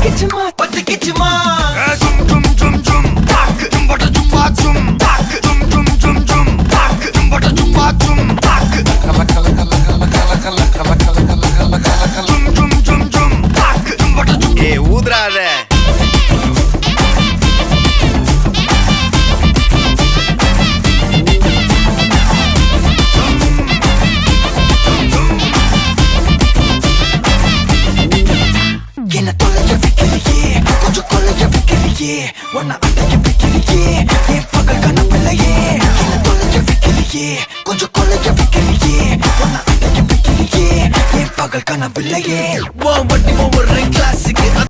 பத்திக்கிச்சுமா ஜும் ஜும் ஜும் ஜும் தாக்கு ஜும்பட ஜும்பா ஜும் தாக்கு ஜும் ஜும் ஜும் ஜும் தாக்கு ஜும்பட ஜும்பா ஜும் தாக்கு கல கல கல கல கல கல கல கல கல கல கல கல ஜும் ஜும் ஜும் ஜும் தாக்கு ஜும்பட ஜும் ஏ ஊதுறாத என்ன தொலைய வைக்கிறியே கொஞ்சம் கொலைய வைக்கிறியே உன்னை அடைய வைக்கிறியே என் பகல் கனவில்லையே என்ன தொலைய வைக்கிறியே கொஞ்சம் கொலைய வைக்கிறியே உன்னை அடைய வைக்கிறியே என் பகல் கனவில்லையே வட்டி ஒவ்வொரு கிளாஸுக்கு